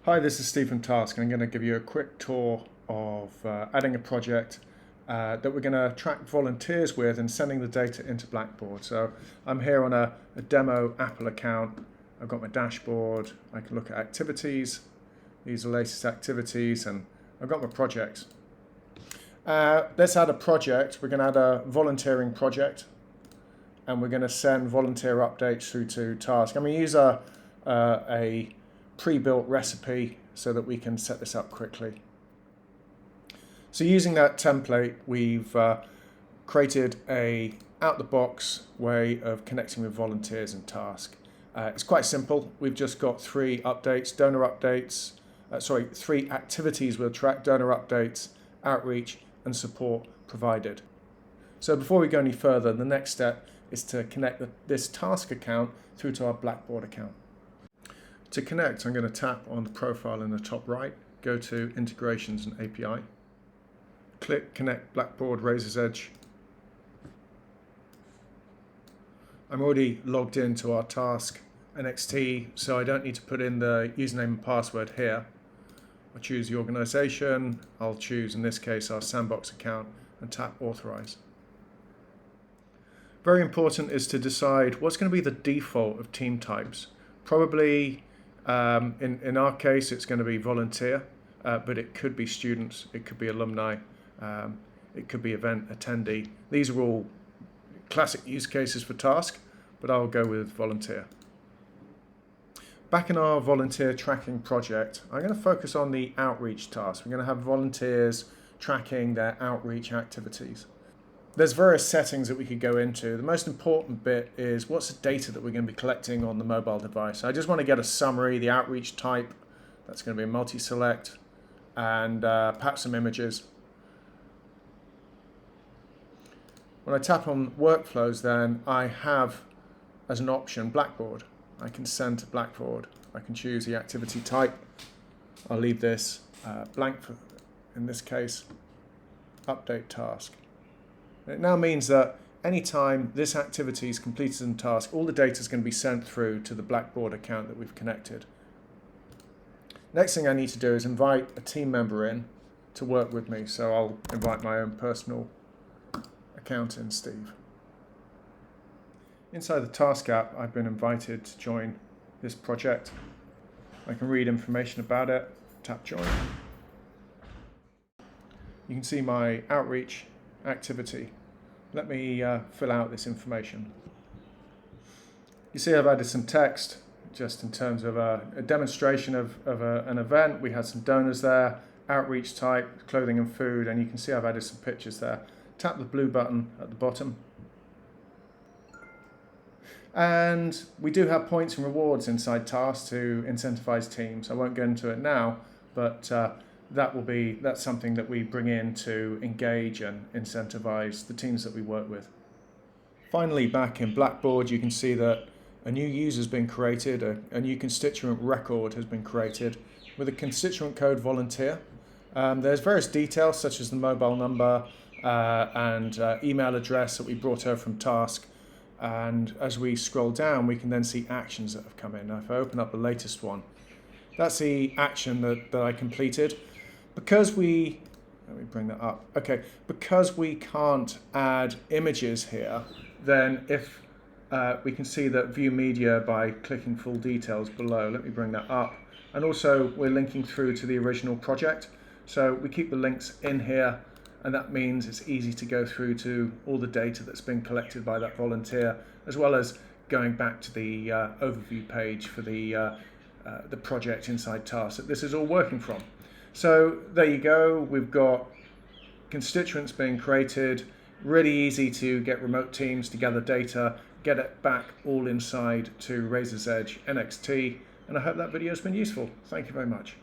Hi, this is Steve from Task, and I'm going to give you a quick tour of adding a project that we're going to track volunteers with and sending the data into Blackboard. So I'm here on a demo Apple account. I've got my dashboard. I can look at activities. These are the latest activities, and I've got my projects. Let's add a project. We're going to add a volunteering project, and we're going to send volunteer updates through to Task. I'm going to use a pre-built recipe so that we can set this up quickly. So using that template, we've created a out-the-box way of connecting with volunteers in Task. It's quite simple. We've just got three updates, three activities we'll track: donor updates, outreach, and support provided. So before we go any further, the next step is to connect this Task account through to our Blackboard account. To connect, I'm going to tap on the profile in the top right, go to Integrations and API, click Connect Blackboard Razor's Edge. I'm already logged into our Task NXT, so I don't need to put in the username and password here. I'll choose the organization, I'll choose in this case our sandbox account and tap Authorize. Very important is to decide what's going to be the default of team types. Probably in our case, it's going to be volunteer, but it could be students, it could be alumni, it could be event attendee. These are all classic use cases for Task, but I'll go with volunteer. Back in our volunteer tracking project, I'm going to focus on the outreach task. We're going to have volunteers tracking their outreach activities. There's various settings that we could go into. The most important bit is what's the data that we're going to be collecting on the mobile device. I just want to get a summary, the outreach type, that's going to be a multi-select, and perhaps some images. When I tap on workflows, then I have as an option Blackboard. I can send to Blackboard. I can choose the activity type. I'll leave this blank for, in this case, update task. It now means that anytime this activity is completed in Task, all the data is going to be sent through to the Blackboard account that we've connected. Next thing I need to do is invite a team member in to work with me. So I'll invite my own personal account in, Steve. Inside the Task app, I've been invited to join this project. I can read information about it, tap Join. You can see my outreach activity. Let me fill out this information. You see I've added some text just in terms of a demonstration of an event. We had some donors there, outreach type, clothing and food, and you can see I've added some pictures there. Tap the blue button at the bottom. And we do have points and rewards inside Task to incentivize teams. I won't go into it now, but that's something that we bring in to engage and incentivize the teams that we work with. Finally, back in Blackboard, you can see that a new user has been created, a new constituent record has been created with a constituent code volunteer. There's various details such as the mobile number and email address that we brought over from Task. And as we scroll down, we can then see actions that have come in. Now, if I open up the latest one, that's the action that I completed. Because let me bring that up. Okay, because we can't add images here, then if we can see that view media by clicking full details below. Let me bring that up. And also we're linking through to the original project. So we keep the links in here, and that means it's easy to go through to all the data that's been collected by that volunteer, as well as going back to the overview page for the project inside Task that this is all working from. So there you go, we've got constituents being created, really easy to get remote teams to gather data, get it back all inside to Razor's Edge NXT, and I hope that video has been useful. Thank you very much.